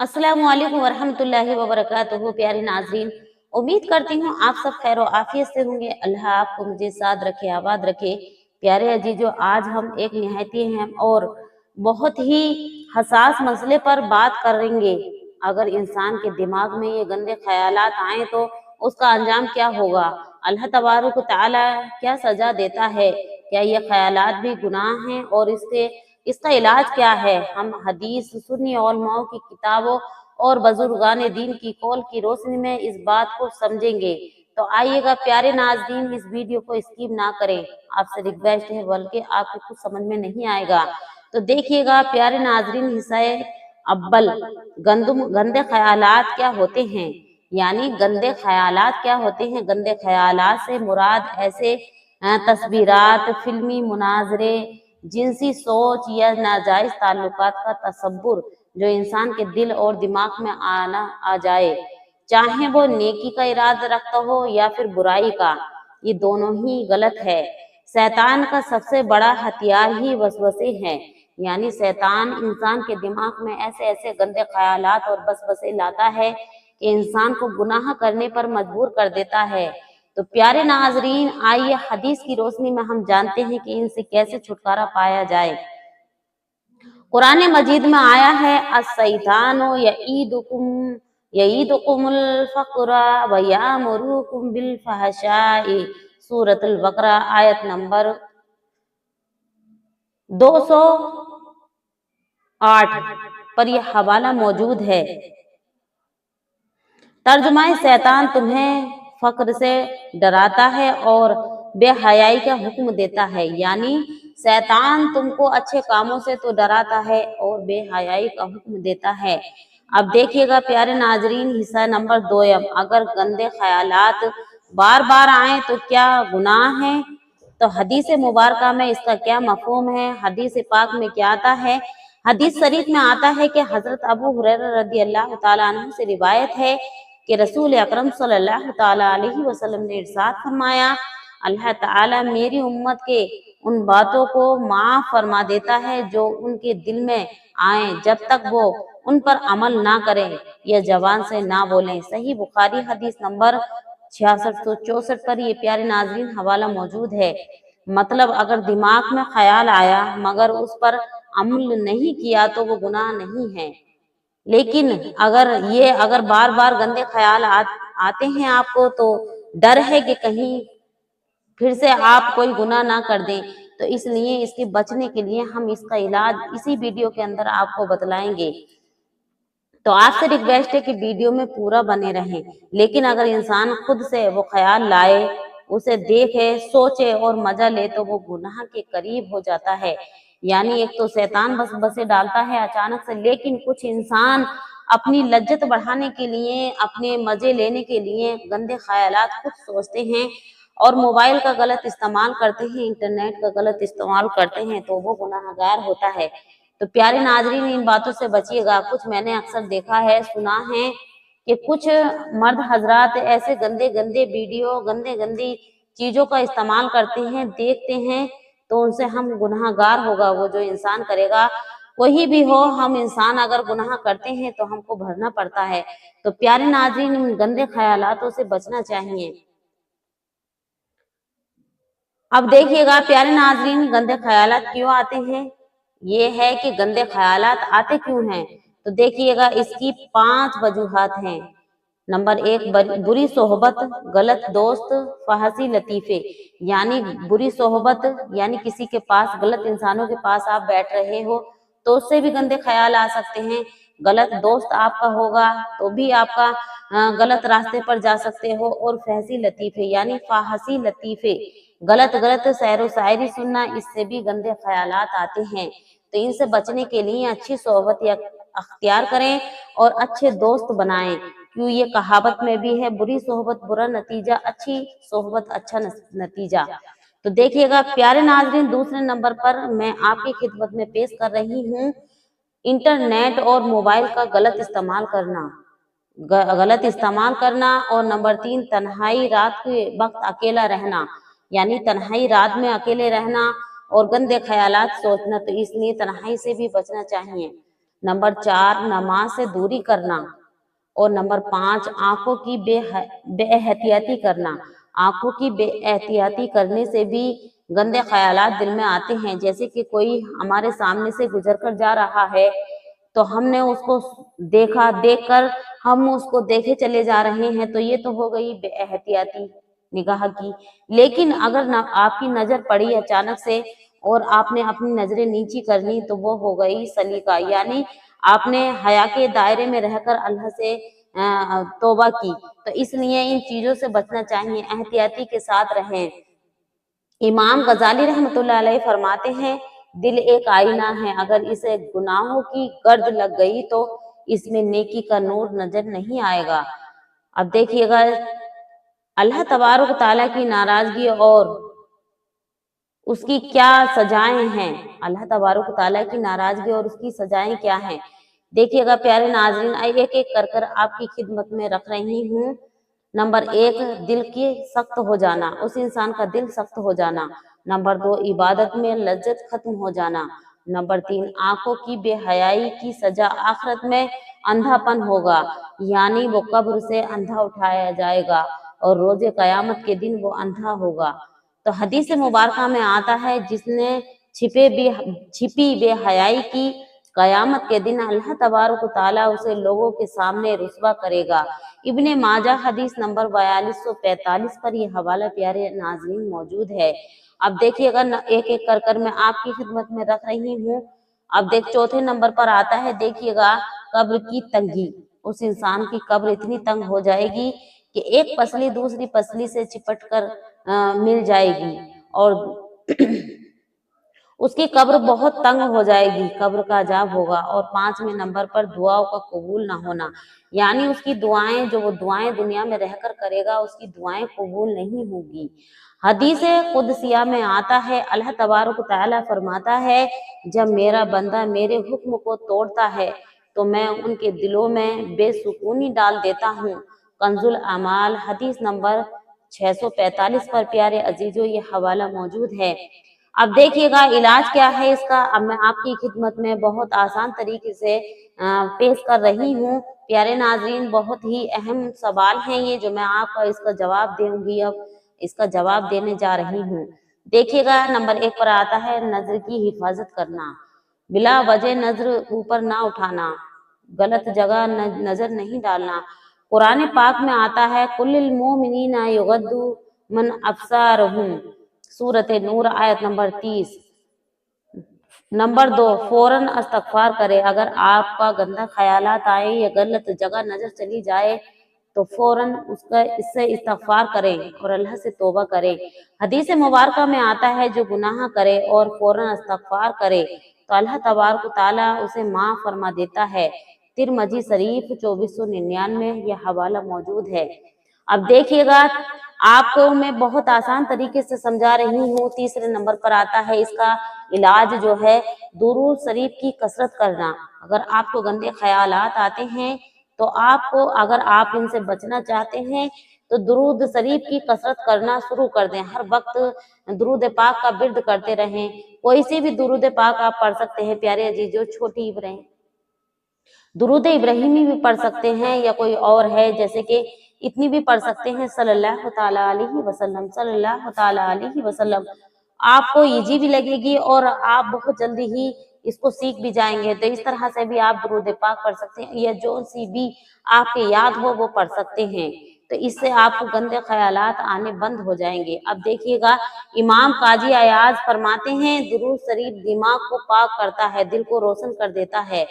अस्सलामु अलैकुम वरहमतुल्लाहि वबरकातुहू। प्यारे नाजरीन, उम्मीद करती हूँ आप सब खैर और आफियत से होंगे। अल्लाह आपको मुझे साथ रखे, आबाद रखे। प्यारे अजीजों, आज हम एक निहायती अहम और बहुत ही हसास मसले पर बात करेंगे। अगर इंसान के दिमाग में ये गंदे ख्यालात आए तो उसका अंजाम क्या होगा? अल्लाह तबारक व तआला क्या सजा देता है? क्या ये ख्यालात भी गुनाह हैं और इसका इलाज क्या है? हम हदीस, सुन्नी उलमाओं की किताबों और बुजुर्गान दीन की कौल की रोशनी में इस बात को समझेंगे। तो आइएगा प्यारे नाज़रीन, इस वीडियो को स्किप ना करें। आपसे रिक्वेस्ट है, बल्कि आपको कुछ समझ में नहीं आएगा तो देखिएगा। प्यारे नाज़रीन, हिस्सा अव्वल, गंदे ख्यालात क्या होते हैं, यानी गंदे ख्यालात क्या होते हैं। गंदे ख्यालात से मुराद ऐसे तस्वीरात, फिल्मी मुनाजरे, जिनसी सोच या नाजायज ताल्लुकात का तसव्वुर जो इंसान के दिल और दिमाग में आ जाए, चाहे वो नेकी का इरादा रखता हो या फिर बुराई का, ये दोनों ही गलत है। शैतान का सबसे बड़ा हथियार ही वसवसे हैं, यानी शैतान इंसान के दिमाग में ऐसे ऐसे गंदे ख्यालात और वसवसे लाता है कि इंसान को गुनाह करने पर मजबूर कर देता है। तो प्यारे नाजरीन, आइए हदीस की रोशनी में हम जानते हैं कि इनसे कैसे छुटकारा पाया जाए। कुरान मजीद में आया है, अस-शैतानु यईदुकुमुल फक्र व यामुरुकुम बिल फहशाई। सूरतुल बकरा आयत नंबर 208 पर यह हवाला मौजूद है। तर्जुमाए, शैतान तुम्हें फक्र से डराता है और बेहयाई का हुक्म देता है, यानी शैतान तुमको अच्छे कामों से तो डराता है और बेहयाई का हुक्म देता है। अब देखिएगा प्यारे नाजरीन, हिस्सा नंबर 2, अगर गंदे ख्यालात बार बार आए तो क्या गुनाह है? तो हदीस मुबारका में इसका क्या मफहूम है? हदीस पाक में क्या आता है? हदीस शरीफ में आता है कि हजरत अबू हुरैरा रज़ी अल्लाह ताला अन्हु से रिवायत है कि रसूल अकरम सल्लल्लाहु ताला अलैहि वसल्लम ने इरशाद फरमाया, अल्लाह ताला मेरी उम्मत के उन बातों को माफ फरमा देता है जो उनके दिल में आए, जब तक वो उन पर अमल ना करें या जबान से ना बोलें। सही बुखारी हदीस नंबर 6664 पर ये प्यारे नाजरीन हवाला मौजूद है। मतलब अगर दिमाग में ख्याल आया मगर उस पर अमल नहीं किया तो वो गुनाह नहीं है। लेकिन अगर बार बार गंदे ख्याल आते हैं आपको, तो डर है कि कहीं फिर से आप कोई गुनाह ना कर दें, तो इसलिए इसके बचने के लिए हम इसका इलाज इसी वीडियो के अंदर आपको बतलाएंगे। तो आपसे रिक्वेस्ट है कि वीडियो में पूरा बने रहें। लेकिन अगर इंसान खुद से वो ख्याल लाए, उसे देखे, सोचे और मजा ले तो वो गुनाह के करीब हो जाता है। यानी एक तो शैतान बसे डालता है अचानक से, लेकिन कुछ इंसान अपनी लज्जत बढ़ाने के लिए, अपने मजे लेने के लिए गंदे ख्यालात खुद सोचते हैं और मोबाइल का गलत इस्तेमाल करते हैं, इंटरनेट का गलत इस्तेमाल करते हैं, तो वो गुनाहगार होता है। तो प्यारे नाजरीन, इन बातों से बचिएगा। कुछ मैंने अक्सर देखा है, सुना है कि कुछ मर्द हजरात ऐसे गंदे गंदे वीडियो, गंदे गंदी चीजों का इस्तेमाल करते हैं, देखते हैं, तो उनसे हम गुनाहगार होगा वो जो इंसान करेगा। कोई भी हो, हम इंसान अगर गुनाह करते हैं तो हमको भरना पड़ता है। तो प्यारे नाजरीन, इन गंदे ख्यालातों से बचना चाहिए। अब देखिएगा प्यारे नाजरीन, गंदे ख्यालात क्यों आते हैं? ये है कि गंदे ख्यालात आते क्यों हैं? तो देखिएगा, इसकी 5 वजूहात हैं। नंबर 1, बुरी सोहबत, गलत दोस्त, फहसी लतीफे। यानी बुरी सोहबत, यानी किसी के पास, गलत इंसानों के पास आप बैठ रहे हो तो उससे भी गंदे ख्याल आ सकते हैं। गलत दोस्त आपका होगा तो भी आपका गलत रास्ते पर जा सकते हो। और फहसी लतीफे यानी फाहसी लतीफे, गलत गलत सैर शायरी सुनना, इससे भी गंदे ख्यालात आते हैं। तो इनसे बचने के लिए अच्छी सोहबत या अख्तियार करें और अच्छे दोस्त बनाएं। क्यों, ये कहावत में भी है, बुरी सोहबत बुरा नतीजा, अच्छी सोहबत अच्छा नतीजा। तो देखिएगा प्यारे नाजरीन, दूसरे नंबर पर मैं आपकी खिदमत में पेश कर रही हूँ इंटरनेट और मोबाइल का गलत इस्तेमाल करना। और नंबर 3, तन्हाई, रात के वक्त अकेला रहना, यानी तन्हाई रात में अकेले रहना और गंदे ख्यालात सोचना। तो इसलिए तन्हाई से भी बचना चाहिए। नंबर 4 नमाज से दूरी करना, और नंबर 5 आंखों की बेएहतियाती करना। आंखों की बेएहतियाती करने से भी गंदे ख्यालात दिल में आते हैं, जैसे कि कोई हमारे सामने से गुजर कर जा रहा है तो हमने उसको देखा, देखकर हम उसको देखे चले जा रहे हैं, तो ये तो हो गई बेएहतियाती निगाह की। लेकिन अगर आपकी नजर पड़ी अचानक से और आपने अपनी नजरें नीची कर ली तो वो हो गई सलीका, यानी आपने हया के दायरे में रहकर अल्लाह से तौबा की। तो इसलिए इन चीजों से बचना चाहिए, एहतियाती के साथ रहें। इमाम गजाली रहमतुल्लाह अलैह फरमाते हैं, दिल एक आईना है, अगर इसे गुनाहों की गर्द लग गई तो इसमें नेकी का नूर नजर नहीं आएगा। अब देखिएगा, अल्लाह तबारक ताला की नाराजगी और उसकी क्या सजाएं हैं, अल्लाह तबारक ताला की नाराजगी और उसकी सजाएं क्या हैं। देखिएगा प्यारे नाज़रीन, एक एक कर कर आपकी खिदमत में रख रही हूँ। नंबर 1 दिल की सख्त हो जाना, उस इंसान का दिल सख्त हो जाना। नंबर 2 इबादत में लज्जत खत्म हो जाना। नंबर 3 आंखों की बेहयाई की सजा आखिरत में अंधापन होगा, यानी वो कब्र से अंधा उठाया जाएगा और रोजे कयामत के दिन वो अंधा होगा। तो हदीस मुबारका में आता है, जिसने छिपी बेहयाई की, कयामत के दिन अल्लाह तबारक ताला उसे लोगों के सामने रुस्वा करेगा। इब्ने माजा हदीस नंबर 4245 पर यह हवाला प्यारे नाज़रीन मौजूद है। अब देखिएगा, एक एक कर कर मैं आपकी खिदमत में रख रही हूँ। अब चौथे नंबर पर आता है, देखिएगा कब्र की तंगी। उस इंसान की कब्र इतनी तंग हो जाएगी कि एक पसली दूसरी पसली से चिपट कर मिल जाएगी और उसकी कब्र बहुत तंग हो जाएगी, कब्र का अजाब होगा। और 5वें नंबर पर दुआओं का कबूल ना होना, यानी उसकी दुआएं, जो वो दुआएं दुनिया में रहकर करेगा, उसकी दुआएं कबूल नहीं होगी। हदीस कुदसिया में आता है, अल्लाह तबारक तआला फरमाता है, जब मेरा बंदा मेरे हुक्म को तोड़ता है तो मैं उनके दिलों में बेसुकूनी डाल देता हूँ। कंजुल अमाल हदीस नंबर 645 पर प्यारे अजीजों ये हवाला मौजूद है। अब देखिएगा इलाज क्या है इसका, अब मैं आपकी खिदमत में बहुत आसान तरीके से पेश कर रही हूँ। प्यारे नाजरीन, बहुत ही अहम सवाल है ये, जो मैं आपका इसका जवाब दूंगी। अब इसका जवाब देने जा रही हूँ। देखिएगा, नंबर 1 पर आता है नजर की हिफाजत करना, बिला वजह नजर ऊपर ना उठाना, गलत जगह नजर नहीं डालना। कुरान पाक में आता है, कुल्लिल मोमिनीना युगद्दू मन अब्सारहुम, सूरत नूर आयत नंबर 30। नंबर 2 फौरन इस्तगफार करे, अगर आपका गंदा ख्यालात आए या गलत जगह नजर चली जाए तो फौरन इससे इस्तगफार करें और अल्लाह से तौबा करें। हदीस मुबारका में आता है, जो गुनाह करे और फौरन इस्तगफार करे तो अल्लाह तबारक ताला उसे माफ फरमा देता है। तिरमिज़ी शरीफ 2499 यह हवाला मौजूद है। अब देखिएगा, आपको मैं बहुत आसान तरीके से समझा रही हूँ। तीसरे नंबर पर आता है इसका इलाज, जो है दुरूद शरीफ की कसरत करना। अगर आपको गंदे ख्यालात आते हैं तो आपको, अगर आप इनसे बचना चाहते हैं तो दुरूद शरीफ की कसरत करना शुरू कर दें। हर वक्त दुरूद पाक का विर्द करते रहें। कोई सी भी दुरूद पाक आप पढ़ सकते हैं प्यारे अजीजों, छोटी इब्राहिम दुरूद इब्राहिमी भी पढ़ सकते हैं, या कोई और है जैसे कि इतनी भी पढ़ सकते हैं, सल्लल्लाहु ताला अलैहि वसल्लम, सल्लल्लाहु ताला अलैहि वसल्लम। आपको इजी भी लगेगी और आप बहुत जल्दी ही इसको सीख भी जाएंगे। तो इस तरह से भी आप दुरूद पाक पढ़ सकते हैं, या जो सी भी आपके याद हो वो पढ़ सकते हैं। तो इससे आपको गंदे ख्यालात आने बंद हो जाएंगे। अब देखिएगा, इमाम काजी अयाज फरमाते हैं, दुरूद शरीफ दिमाग को पाक करता है, दिल को रोशन कर देता है।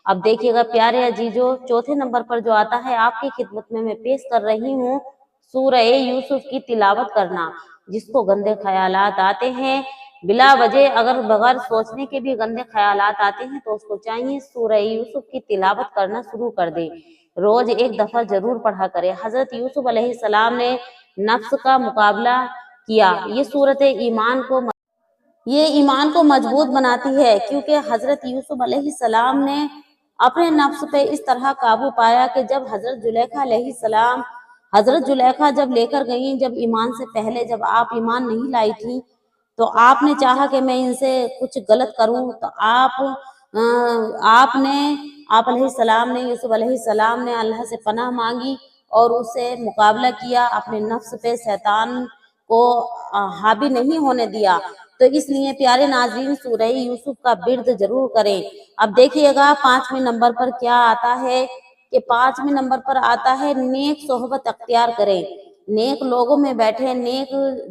अब देखिएगा प्यारे अजीजों, चौथे नंबर पर जो आता है आपकी खिदमत में मैं पेश कर रही हूँ, सूरह यूसुफ की तिलावत करना। जिसको गंदे ख्यालात आते हैं, बिला वजह अगर बगैर सोचने के भी गंदे ख्यालात आते हैं, तो उसको चाहिए सूरह यूसुफ की तिलावत करना शुरू कर दे। रोज एक दफा जरूर पढ़ा करे। हजरत यूसुफ अलैहिस्सलाम ने नफ्स का मुकाबला किया। ये ईमान को मजबूत बनाती है, क्योंकि हजरत यूसुफ अलैहिस्सलाम ने अपने नफ्स पे इस तरह काबू पाया कि जब हजरत जुलेखा जब लेकर गई, जब ईमान से पहले जब आप ईमान नहीं लाई थी, तो आपने चाहा कि मैं इनसे कुछ गलत करूं, तो आप आप अलैहिस्सलाम ने, यूसुफ अलैहिस्सलाम ने अल्लाह से पनाह मांगी और उससे मुकाबला किया, अपने नफ्स पे शैतान को हावी नहीं होने दिया। तो इसलिए प्यारे नाज़रीन सूरह यूसुफ का विर्द जरूर करें। अब देखिएगा 5वें नंबर पर क्या आता है कि 5वें नंबर पर आता है नेक सोहबत अख्तियार करें, नेक लोगों में बैठे, नेक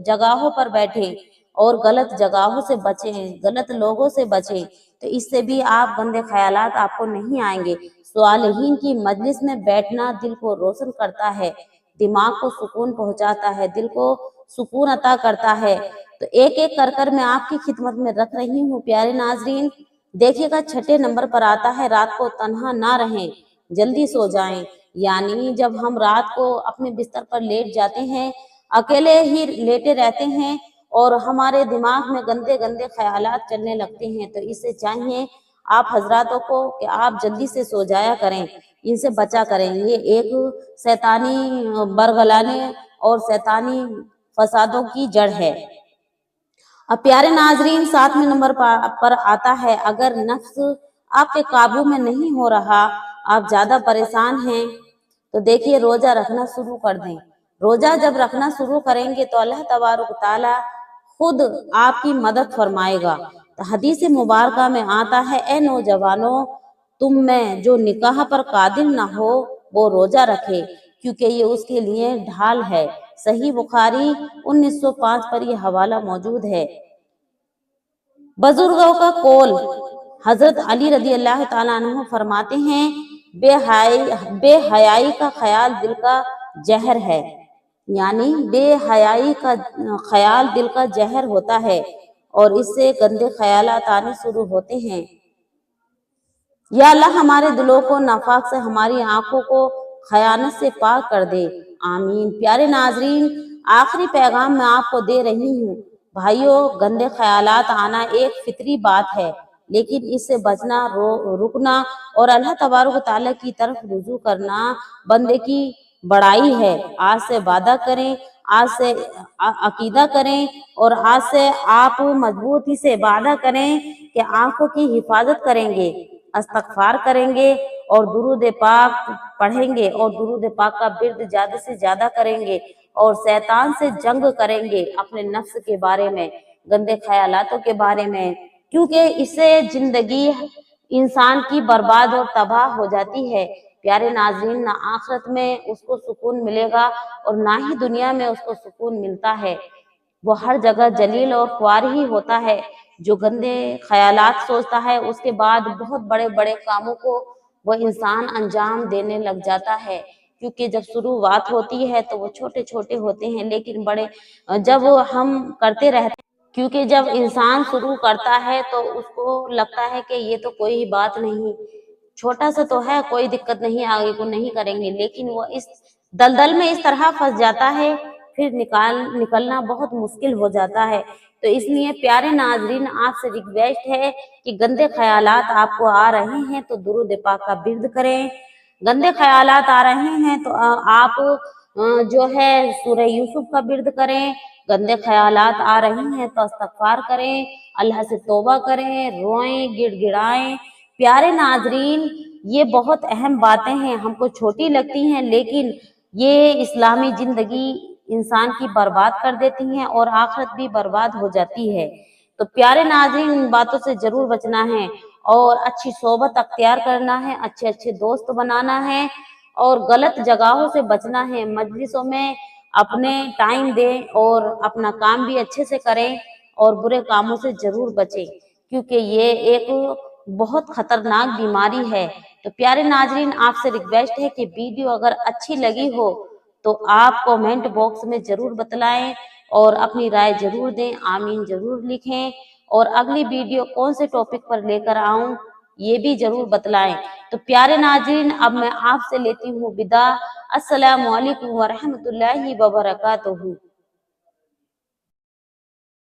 जगहों पर बैठे और गलत जगहों से बचें, गलत लोगों से बचें। तो इससे भी आप गंदे ख्यालात आपको नहीं आएंगे। स्वालिहीन की मजलिस में बैठना दिल को रोशन करता है, दिमाग को सुकून पहुंचाता है, दिल को सुकून अता करता है। तो एक एक कर मैं आपकी खिदमत में रख रही हूँ प्यारे नाजरीन। देखिएगा 6 नंबर पर आता है रात को तन्हा ना रहें, जल्दी सो जाएं। यानी जब हम रात को अपने बिस्तर पर लेट जाते हैं, अकेले ही लेटे रहते हैं और हमारे दिमाग में गंदे गंदे ख्यालात चलने लगते हैं, तो इससे चाहिए आप हजरातों को कि आप जल्दी से सो जाया करें, इनसे बचा करें। ये एक शैतानी बरगलाने और शैतानी फसादों की जड़ है। अब प्यारे नाजरीन 7वें नंबर पर आता है अगर नफ्स आपके काबू में नहीं हो रहा, आप ज्यादा परेशान हैं, तो देखिए रोजा रखना शुरू कर दें। रोजा जब रखना शुरू करेंगे तो अल्लाह तबारक ताला खुद आपकी मदद फरमाएगा। तो हदीस मुबारका में आता है, ए नौजवानों, तुम में जो निकाह पर कादिर ना हो वो रोजा रखे, क्योंकि ये उसके लिए ढाल है। सही बुखारी 1905 पर यह हवाला मौजूद है। बुजुर्गों का कौल, हजरत अली रदी अल्लाह ताला अन्हु फरमाते हैं, बेहयाई का ख्याल दिल का जहर है। यानी बेहयाई का ख्याल दिल का जहर होता है और इससे गंदे ख्यालात आने शुरू होते हैं। या अल्लाह हमारे दिलों को नाफाक से, हमारी आंखों को खयानत से पाक कर दे, आमीन। प्यारे नाजरीन आखिरी पैगाम मैं आपको दे रही हूँ, भाइयों गंदे ख्यालात आना एक फितरी बात है, लेकिन इससे बचना, रुकना और अल्लाह तबारक ताला की तरफ रुजू करना बंदे की बड़ाई है। आज से वादा करें, आज से अकीदा करें और आज से आप मजबूती से वादा करें कि आंखों की हिफाजत करेंगे, इस्तगफार करेंगे और दुरूद पाक पढ़ेंगे और दुरूद पाक का विर्द ज्यादा से ज्यादा करेंगे और शैतान से जंग करेंगे अपने नफ्स के बारे में, गंदे ख्यालातों के बारे में, क्योंकि इससे जिंदगी इंसान की बर्बाद और तबाह हो जाती है। प्यारे नाज़रीन ना आखिरत में उसको सुकून मिलेगा और ना ही दुनिया में उसको सुकून मिलता है। वो हर जगह जलील और ख्वार ही होता है। जो गंदे ख्यालात सोचता है उसके बाद बहुत बड़े बड़े कामों को वो इंसान अंजाम देने लग जाता है, क्योंकि जब शुरुआत होती है तो वो छोटे छोटे होते हैं, लेकिन बड़े जब हम करते रहते, क्योंकि जब इंसान शुरू करता है तो उसको लगता है कि ये तो कोई बात नहीं, छोटा सा तो है, कोई दिक्कत नहीं, आगे को नहीं करेंगे, लेकिन वो इस दलदल में इस तरह फंस जाता है फिर निकलना बहुत मुश्किल हो जाता है। तो इसलिए प्यारे नाजरीन आपसे रिक्वेस्ट है कि गंदे ख्यालात आपको आ रहे हैं तो दुरूद पाक का विर्द करें, गंदे ख्यालात आ रहे हैं तो आप जो है सूरह यूसुफ का विर्द करें, गंदे ख्यालात आ रहे हैं तो इस्तगफार करें, अल्लाह से तौबा करें, रोएं, गिड़गिड़ाएं। प्यारे नाजरीन ये बहुत अहम बातें हैं, हमको छोटी लगती हैं, लेकिन ये इस्लामी जिंदगी इंसान की बर्बाद कर देती हैं और आखिरत भी बर्बाद हो जाती है। तो प्यारे नाज़रीन इन बातों से जरूर बचना है और अच्छी सोबत अख्तियार करना है, अच्छे अच्छे दोस्त बनाना है और गलत जगहों से बचना है। मजलिसों में अपने टाइम दें और अपना काम भी अच्छे से करें और बुरे कामों से जरूर बचें, क्योंकि ये एक बहुत खतरनाक बीमारी है। तो प्यारे नाजरीन आपसे रिक्वेस्ट है कि वीडियो अगर अच्छी लगी हो तो आप कमेंट बॉक्स में जरूर बतलाएं और अपनी राय जरूर दें, आमीन जरूर लिखें और अगली वीडियो कौन से टॉपिक पर लेकर आऊं ये भी जरूर बतलाएं। तो प्यारे नाजरीन अब मैं आपसे लेती हूँ विदा। अस्सलामु अलैकुम व रहमतुल्लाहि व बरकातुहू।